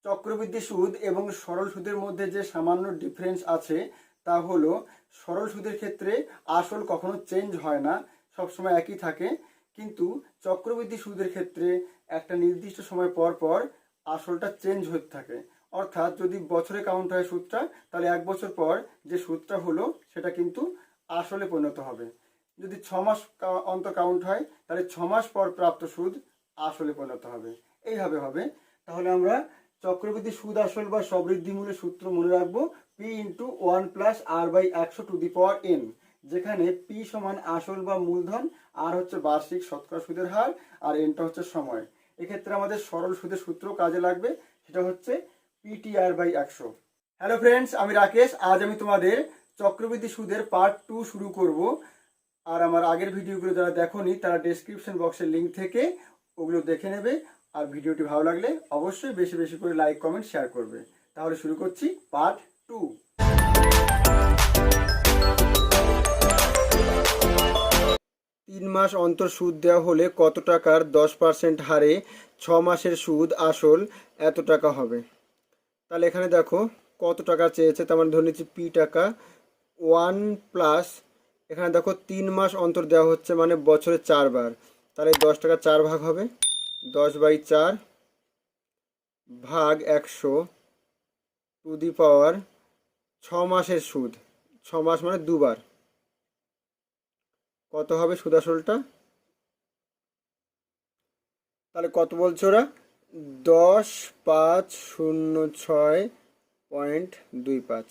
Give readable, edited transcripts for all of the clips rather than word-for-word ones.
চক্রবৃদ্ধি সুদ এবং সরল সুদের মধ্যে যে সামান্য ডিফারেন্স আছে তা হলো সরল সুদের ক্ষেত্রে আসল কখনো চেঞ্জ হয় না, সবসময় একই থাকে। কিন্তু চক্রবৃদ্ধি সুদের ক্ষেত্রে একটা নির্দিষ্ট সময় পর পর আসলটা চেঞ্জ হতে থাকে। অর্থাৎ যদি বছরে কাউন্ট হয় সুদটা, তাহলে 1 বছর পর যে সুদটা হলো সেটা কিন্তু আসলে পরিণত হবে। যদি 6 মাস অন্তর কাউন্ট হয়, তাহলে 6 মাস পর প্রাপ্ত সুদ আসলে পরিণত হবে। এইভাবে হবে। তাহলে আমরা চক্রবৃদ্ধি সুদ আসল বা সবৃদ্ধিমূলের সূত্র মনে রাখবো, পি ইন্টু 1+r/100⁴n, যেখানে পি সমান আসল বা মূলধন, আর হচ্ছে বার্ষিক শতকরা সুদের হার, আর এনটা হচ্ছে সময়। এক্ষেত্রে আমাদের সরল সুদের সূত্র কাজে লাগবে, সেটা হচ্ছে PTR/100। হ্যালো ফ্রেন্ডস, আমি রাকেশ। আজ আমি তোমাদের চক্রবৃদ্ধি সুদের পার্ট 2 শুরু করব। আর আমার আগের ভিডিওগুলো যারা দেখোনি তারা ডেসক্রিপশন বক্সের লিঙ্ক থেকে ওগুলো দেখে নেবে। আর ভিডিওটি ভালো লাগলে অবশ্যই বেশি বেশি করে লাইক, কমেন্ট, শেয়ার করবে। তাহলে শুরু করছি পার্ট 2। 3 মাস অন্তর সুদ দেওয়া হলে কত টাকার 10% হারে 6 মাসের সুদ আসল এত টাকা হবে। তাহলে এখানে দেখো কত টাকা চেয়েছে, তার মানে ধরে নিচ্ছি পি টাকা 1+, এখানে দেখো 3 মাস অন্তর দেওয়া হচ্ছে মানে বছরে 4 বার। তাহলে 10 টাকা 4 ভাগ হবে, 10/4 ভাগ 100⁴ 6 মাসের সুদ। 6 মাস মানে 2 বার। কত হবে সুদ আসলটা? তাহলে কত বলছে ওরা? 10,506.25।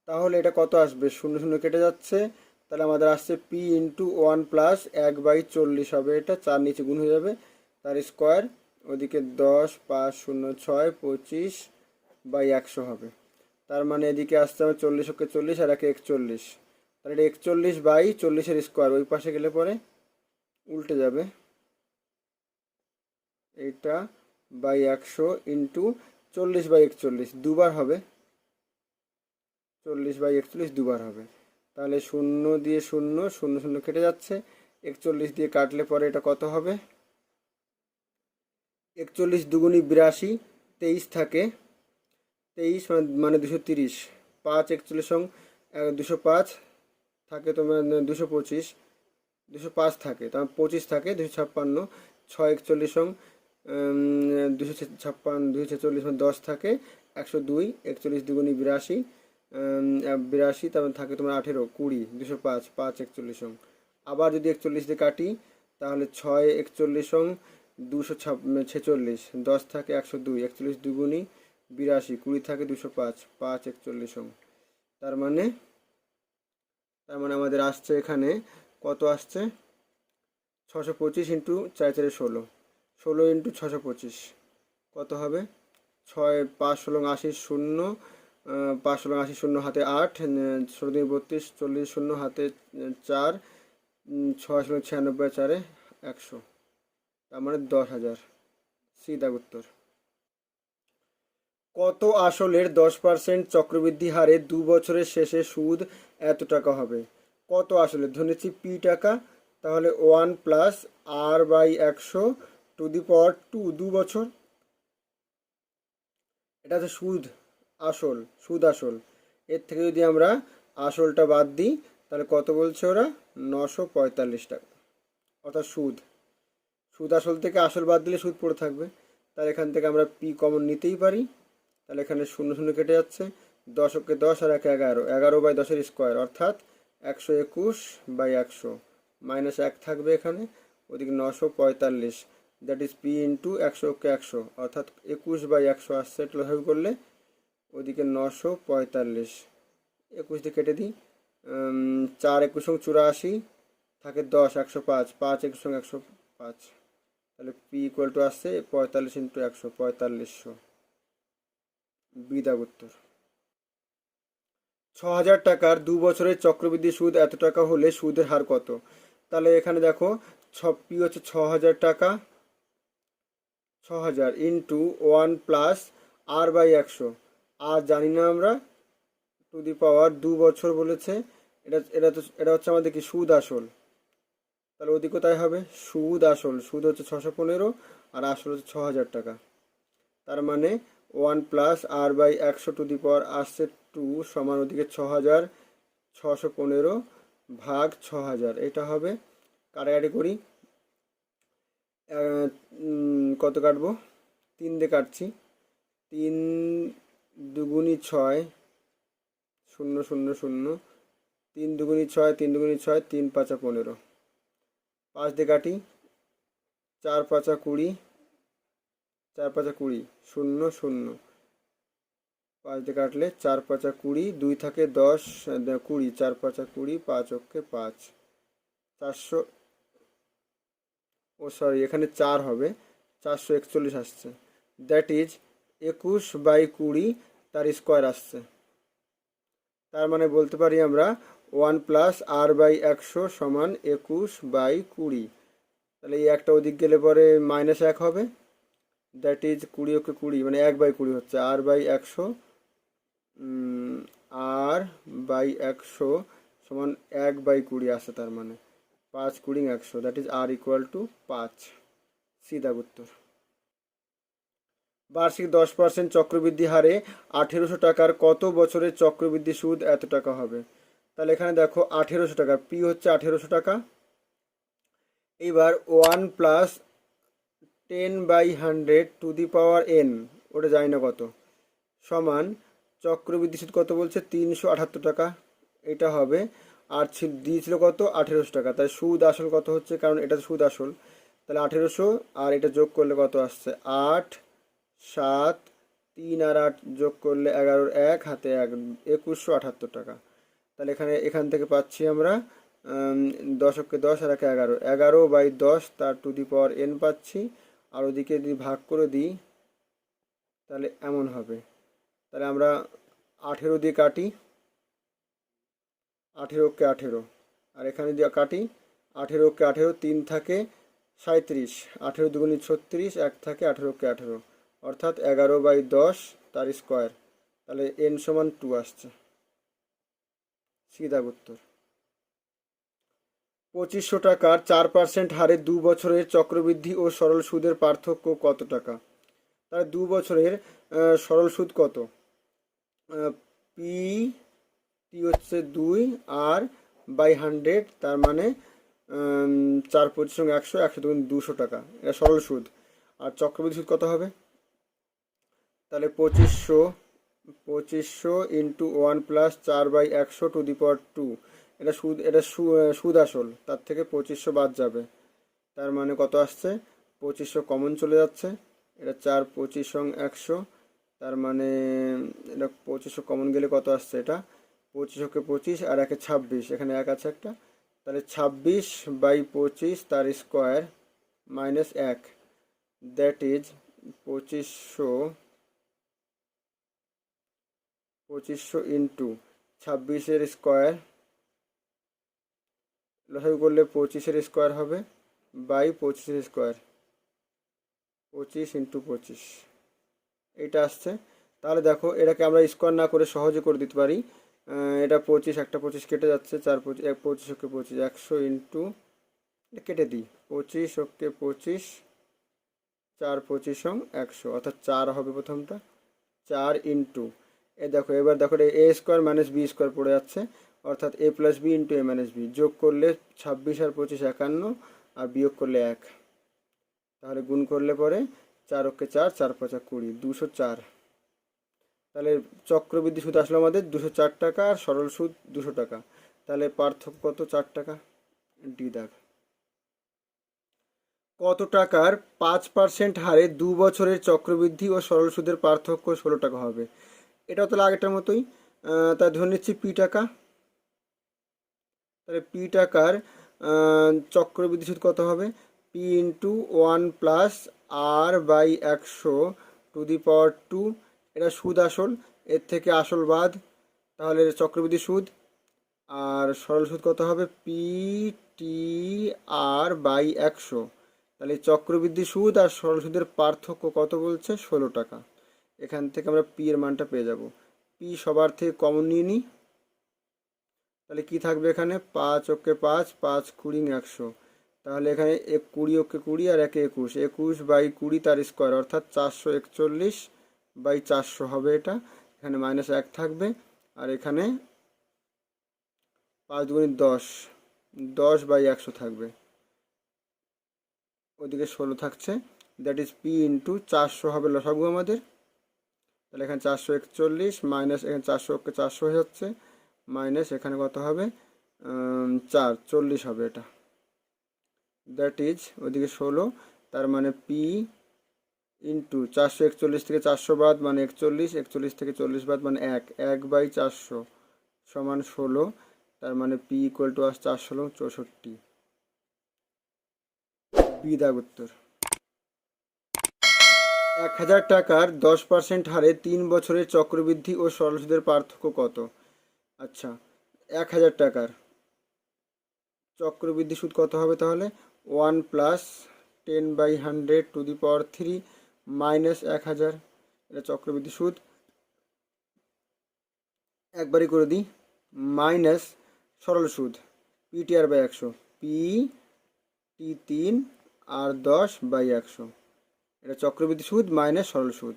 তাহলে এটা কত আসবে? 0 0 কেটে যাচ্ছে। তাহলে আমাদের আসছে পি ইন্টু 1+1/40 হবে। এটা 4 নিচে গুণ হয়ে যাবে, তার স্কোয়ার। ওদিকে 10,506.25/100 হবে। তার মানে এদিকে আসছে আমার 40 ওকে 40 আর একে 41। তাহলে এটা 41/40-এর স্কোয়ার। ওই পাশে গেলে পরে উল্টে যাবে, এইটা বাই 100 ইন্টু 40/41 দুবার হবে। 40/41 দুবার হবে। তাহলে 0 দিয়ে 0 0 0 কেটে যাচ্ছে, 41 দিয়ে কাটলে পরে এটা কত হবে? 41 দুগুণী 82, 23 থাকে। 23 মানে 230। 5 41 সঙ্গ 205 থাকে, তোমার 225। 205 থাকে, তার 25 থাকে 256। 6 41 সঙ্গ 256, 246 মানে 10 থাকে 102। 41 দুগুণী 82, 82 তারপর থাকে তোমার 18, 20, 205, 5 41 সঙ্গ। আবার যদি 41 দিয়ে কাটি, তাহলে 6 41 সঙ্গ 246, 10 থাকে 102। 41 দুগুণী 82, 20 থাকে 205, 5 41 সঙ্গ। তার মানে আমাদের আসছে এখানে কত আসছে? 625 ইন্টু 4 4 16, 16 ইন্টু 625 কত হবে? 6 5 16 80 0, 5 16 80 0 হাতে 8, 16 দিয়ে 32, 40 0 হাতে 4, 6 16 96 4 100। তার মানে 10,000। সিধা উত্তর। কত আসলের 10% চক্রবৃদ্ধি হারে 2 বছরের শেষে সুদ এত টাকা হবে? কত আসলের? ধরে নিচ্ছি পি টাকা, তাহলে 1+r/100⁴ 2 বছর। এটা হচ্ছে সুদ আসল, সুদ আসল। এর থেকে যদি আমরা আসলটা বাদ দিই, তাহলে কত বলছে ওরা? 945 টাকা। অর্থাৎ সুদ আসল থেকে আসল বাদ দিলে সুদ পড়ে থাকবে। তার এখান থেকে আমরা পি কমন নিতেই পারি। তাহলে এখানে 0 0 কেটে যাচ্ছে, 10 ওকে 10 আর 1 11, 11/10-এর স্কোয়ার, অর্থাৎ 121/100 মাইনাস 1 থাকবে এখানে। ওদিকে 945, দ্যাট ইজ পি ইন্টু 100 ওকে 100, অর্থাৎ 21/100 আসছে। এটা লসাগু করলে ওদিকে 945, 21 দিয়ে কেটে দিই, 4 21 84 থাকে 10, 105, 5 21 105। তাহলে পি ইকুয়াল টু আসছে 45 ইন্টু 100, 4500। বিদা উত্তর। 6,000 টাকার 2 বছরের চক্রবৃদ্ধি সুদ এত টাকা হলে সুদের হার কত? তাহলে এখানে দেখো পি হচ্ছে 6,000 টাকা, 6,000 ইন্টু 1+r/100। আর জানি না আমরা, টু দি পাওয়ার 2 বছর বলেছে। এটা হচ্ছে আমাদের কি সুদ আসল। তাহলে ওদিকে তাই হবে সুদ আসল। সুদ হচ্ছে 615 আর আসল হচ্ছে 6,000 টাকা। তার মানে 1+r/100 আসছে 2 সমান ওদিকে 6615 ভাগ 6000, এটা হবে। কাটাকাটি করি, কত কাটবো, 3 দিয়ে কাটছি। 3 দুগুণি 6, 0 0 0, 3 দুগুণি 6, 3 দুগুণি 6, 3 5 15, 5 দিয়ে কাটি, 4 5 20, 4 5 20, 0 0, 5 দিয়ে কাটলে 4 5 20, 2 থাকে 10 20, 4 5 20, 5 অক্ষে 5, 400, ও সরি এখানে 4 হবে, 441 আসছে। দ্যাট ইজ 21/20 তার স্কোয়ার আসছে। তার মানে বলতে পারি আমরা 1+r/100 সমান 21/20। তাহলে এই একটা ওদিক গেলে পরে -1 হবে। দ্যাট ইজ 20 ওকে 20 মানে 1/20 হচ্ছে, r/100 r/100 সমান 1/20 আসে। তার মানে 5 20 100, দ্যাট ইজ r = 5। সিধা উত্তর। বার্ষিক 10% চক্রবৃদ্ধি হারে 1800 টাকার কত বছরের চক্রবৃদ্ধি সুদ এত টাকা হবে? তাহলে এখানে দেখো 1800 টাকা, পি হচ্ছে 1800 টাকা। এইবার 1+10/100 ওটা জানি না কত, সমান চক্রবৃদ্ধি সুদ কত বলছে 378 টাকা, এটা হবে। আর দিয়েছিল কত 1800 টাকা, তাই সুদ আসল কত হচ্ছে, কারণ এটা সুদ আসল, তাহলে 1800 আর এটা যোগ করলে কত আসছে 8 7 3 আর 8 যোগ করলে 11 1 হাতে 1 2178 টাকা। তাহলে এখান থেকে পাচ্ছি আমরা 10 অক্ষে 10 আর 1 11, 11/10 তার টু দি পাওয়ার n পাচ্ছি। আর ওদিকে যদি ভাগ করে দিই তাহলে এমন হবে। তাহলে আমরা 18 দিয়ে কাটি, 18 অক্ষে 18, আর এখানে দিয়ে কাটি 18 অক্ষে 18, 3 থাকে 37, 18 দুগুণি 36, 1 থাকে 18 অক্ষে 18, অর্থাৎ 11/10 তার স্কোয়ার। তাহলে n সমান 2 আসছে। সিধা উত্তর। 2500 টাকার 4% হারে 2 বছরের চক্রবৃদ্ধি ও সরল সুদের পার্থক্য কত টাকা? তাহলে 2 বছরের সরল সুদ কত? পি টি হচ্ছে 2 আর বাই 100, তার মানে 4 25 100, 100 দুগুণ 200 টাকা, এটা সরল সুদ। আর চক্রবৃদ্ধি সুদ কত হবে? তাহলে 2500 ইন্টু 1+4/100 টু দি পাওয়ার 2, এটা সুদ আসল, তার থেকে 2500 বাদ যাবে, তার মানে কত আসছে 2500 কমন চলে যাচ্ছে, এটা 4 25 100, তার মানে এটা 2500 কমন গেলে কত আসছে, এটা 25 25 আর 1 26, এখানে 1 আছে একটা, তাহলে 26/25 তার স্কোয়ার -1, দ্যাট ইজ 2500 ইন্টু 26-এর স্কোয়ার, লসাগু করলে 25-এর স্কোয়ার হবে বাই 25-এর স্কোয়ার, 25 ইন্টু 25, এইটা আসছে। তাহলে দেখো এটাকে আমরা স্কোয়ার না করে সহজে করে দিতে পারি। এটা 25, একটা 25 কেটে যাচ্ছে, 4 25 25 ওকে 25, 100 ইন্টু, কেটে দিই 25 ওকে 25, 4 25 100, অর্থাৎ 4 হবে প্রথমটা, 4 ইন্টু দেখো, এবার দেখো এ স্কোয়ার মাইনাস বি স্কোয়ার পড়ে যাচ্ছে, অর্থাৎ a + b into a - b, যোগ করলে 26 আর 25 51, আর বিয়োগ করলে 1, তাহলে গুণ করলে পরে 4 ওকে 4, 4 5 20, 204। তাহলে চক্রবৃদ্ধি সুদ আসলো আমাদের 204 টাকা, আর সরল সুদ 200 টাকা, তাহলে পার্থক্য কত 4 টাকা, ডি দাগ। কত টাকার 5% হারে 2 বছরের চক্রবৃদ্ধি ও সরল সুদের পার্থক্য 16 টাকা হবে? এটাও তাহলে আগেরটার মতোই, তাই ধরে নিচ্ছি পি টাকা। তাহলে পি টাকার চক্রবৃদ্ধি সুদ কত হবে? P into 1+r/100 to the power 2, এটা সুদ আসল, এর থেকে আসল বাদ, তাহলে চক্রবৃদ্ধি সুদ। আর সরল সুদ কত হবে? পি টি r/100, তাহলে চক্রবৃদ্ধি সুদ আর সরল সুদের পার্থক্য কত বলছে? 16 টাকা। এখান থেকে আমরা পি এর মানটা পেয়ে যাব। পি সবার থেকে কমন নিয়ে নিই, তাহলে কি থাকবে এখানে 5 ওকে 5, 5 20 100, তাহলে এখানে 20 ওকে 20 আর 1 21, 21/20 তার স্কোয়ার, অর্থাৎ 441 বাই 400 হবে এটা, এখানে -1 থাকবে, আর এখানে 5 দুগুণে 10, 10 বাই 100 থাকবে, ওদিকে 16 থাকছে, দ্যাট ইজ পি ইন্টু 400 হবে লসাগু আমাদের। তাহলে এখানে 441 মাইনাস এখানে 400 হয়ে যাচ্ছে, মাইনাস এখানে কত হবে 40 হবে এটা, দ্যাট ইজ ওদিকে 16, তার মানে পি ইন্টু 441 থেকে 400 বাদ মানে 41, 41 থেকে 40 বাদ মানে 1 বাই 400 সমান 16, তার মানে পি ইকুয়াল টু আস 416 বি দাগ উত্তর। 1000 টাকার 10% হারে 3 বছরের চক্রবৃদ্ধি ও সরল সুদের পার্থক্য কত? আচ্ছা, 1000 টাকার চক্রবৃদ্ধি সুদ কত হবে তাহলে? 1 প্লাস 10/100 মাইনাস 1000, এটা চক্রবৃদ্ধি সুদ। একবারই করে দিই, মাইনাস সরল সুদ PTR/100, PT3 আর 10/100, এটা চক্রবৃদ্ধি সুদ মাইনাস সরল সুদ।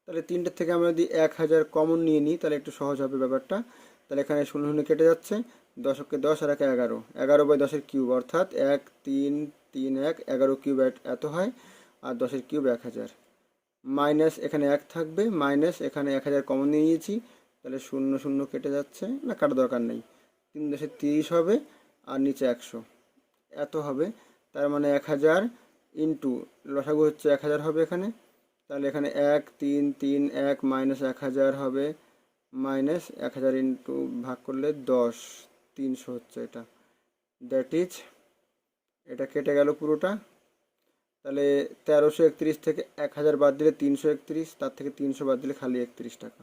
তাহলে তিনটের থেকে আমরা যদি 1000 কমন নিয়ে নিই তাহলে একটু সহজ হবে ব্যাপারটা। তাহলে এখানে 0 কেটে যাচ্ছে, 10কে 10 আর 1 11, 11/10 কিউব, অর্থাৎ 1 3 3 1 11 কিউব এত হয়, আর 10 কিউব 1000, মাইনাস এখানে 1 থাকবে, মাইনাস এখানে 1000 কমন নিয়ে নিয়েছি, তাহলে 0 কেটে যাচ্ছে, না কাটার দরকার নেই, 3 10 30 হবে, আর নিচে 100 এত হবে। তার মানে 1000 ইন্টু লসাগু হচ্ছে 1000 হবে এখানে, তাহলে এখানে 1 3 3 1 মাইনাস 1000 হবে, মাইনাস 1000 ইন্টু ভাগ করলে 10 300 হচ্ছে এটা, দ্যাট ইজ এটা কেটে গেল পুরোটা। তাহলে 1331 থেকে 1000 বাদ দিলে 331, তার থেকে 300 বাদ দিলে খালি 31 টাকা।